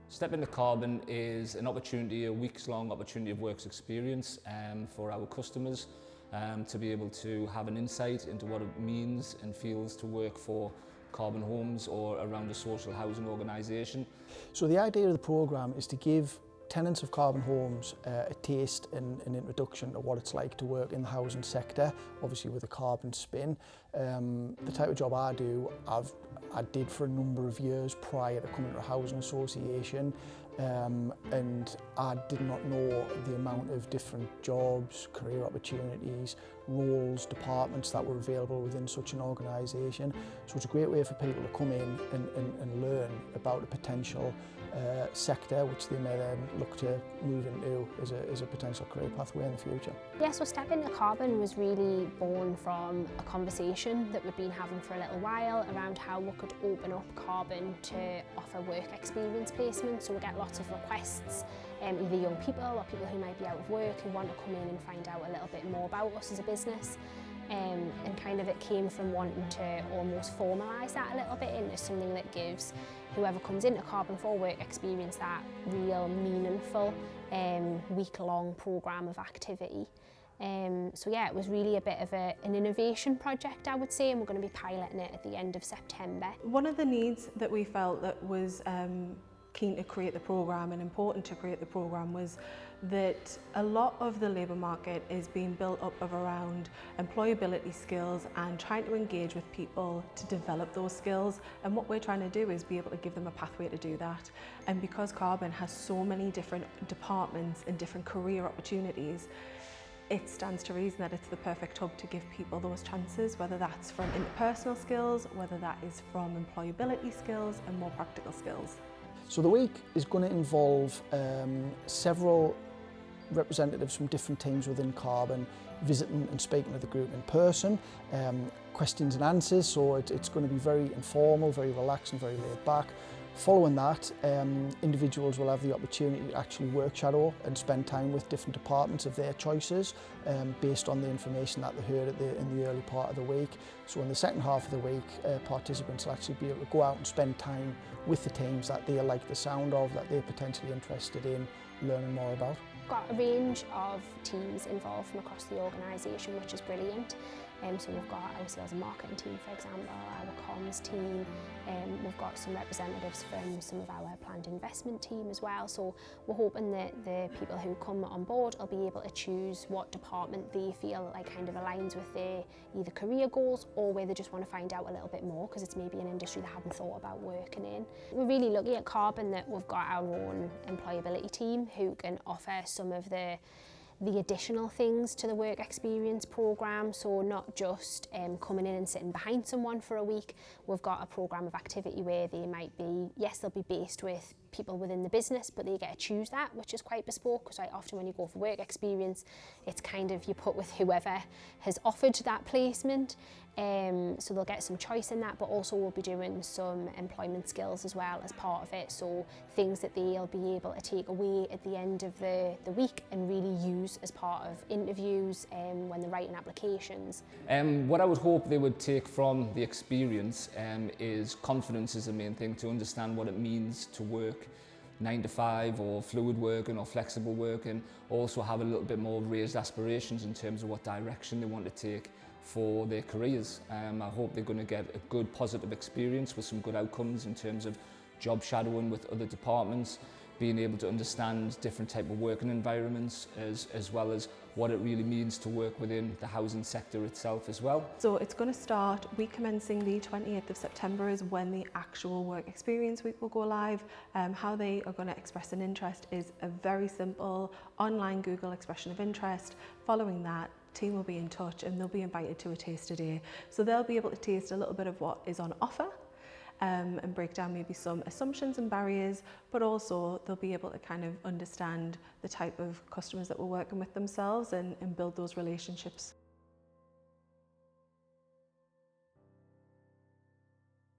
Step into Karbon is an opportunity, a weeks-long opportunity of works experience for our customers to be able to have an insight into what it means and feels to work for Karbon Homes or around a social housing organisation. So the idea of the programme is to give tenants of Karbon Homes a taste and an introduction to what it's like to work in the housing sector, obviously with a carbon spin. The type of job I do, I did for a number of years prior to coming to a housing association, and I did not know the amount of different jobs, career opportunities, roles, departments that were available within such an organisation. So it's a great way for people to come in and learn about a potential sector which they may then look to move into as a potential career pathway in the future. Yes, so Step into Karbon was really born from a conversation that we'd been having for a little while around how we could open up Karbon to offer work experience placements. So we get lots of requests, either young people or people who might be out of work who want to come in and find out a little bit more about us as a business. And kind of it came from wanting to almost formalise that a little bit into something that gives whoever comes into Karbon for work experience that real meaningful week-long programme of activity. So yeah, it was really a bit of an innovation project, I would say, and we're going to be piloting it at the end of September. One of the needs that we felt that was keen to create the programme and important to create the programme was that a lot of the labour market is being built up of around employability skills and trying to engage with people to develop those skills, and what we're trying to do is be able to give them a pathway to do that. And because Karbon has so many different departments and different career opportunities, it stands to reason that it's the perfect hub to give people those chances, whether that's from interpersonal skills, whether that is from employability skills and more practical skills. So the week is going to involve several representatives from different teams within Karbon visiting and speaking to the group in person, questions and answers, so it's going to be very informal, very relaxed and very laid back. Following that, individuals will have the opportunity to actually work shadow and spend time with different departments of their choices based on the information that they heard in the early part of the week. So in the second half of the week, participants will actually be able to go out and spend time with the teams that they like the sound of, that they're potentially interested in learning more about. We've got a range of teams involved from across the organisation, which is brilliant. So we've got our sales and marketing team, for example, our comms team, we've got some representatives from some of our planned investment team as well. So we're hoping that the people who come on board will be able to choose what department they feel like kind of aligns with their either career goals or where they just want to find out a little bit more because it's maybe an industry they haven't thought about working in. We're really lucky at Karbon that we've got our own employability team who can offer some of the additional things to the work experience programme, so not just coming in and sitting behind someone for a week. We've got a programme of activity where they might be, yes, they'll be based with people within the business, but they get to choose that, which is quite bespoke, because quite often when you go for work experience, it's kind of you put with whoever has offered that placement. So they'll get some choice in that, but also we'll be doing some employment skills as well as part of it, so things that they'll be able to take away at the end of the week and really use as part of interviews when they're writing applications. What I would hope they would take from the experience is confidence is the main thing, to understand what it means to work 9 to 5 or fluid working or flexible working, also have a little bit more raised aspirations in terms of what direction they want to take for their careers. I hope they're going to get a good positive experience with some good outcomes in terms of job shadowing with other departments, being able to understand different type of working environments as well as what it really means to work within the housing sector itself as well. So it's going to start week commencing the 28th of September is when the actual work experience week will go live. How they are going to express an interest is a very simple online Google expression of interest. Following that, team will be in touch and they'll be invited to a taster day. So they'll be able to taste a little bit of what is on offer and break down maybe some assumptions and barriers, but also they'll be able to kind of understand the type of customers that we're working with themselves and build those relationships.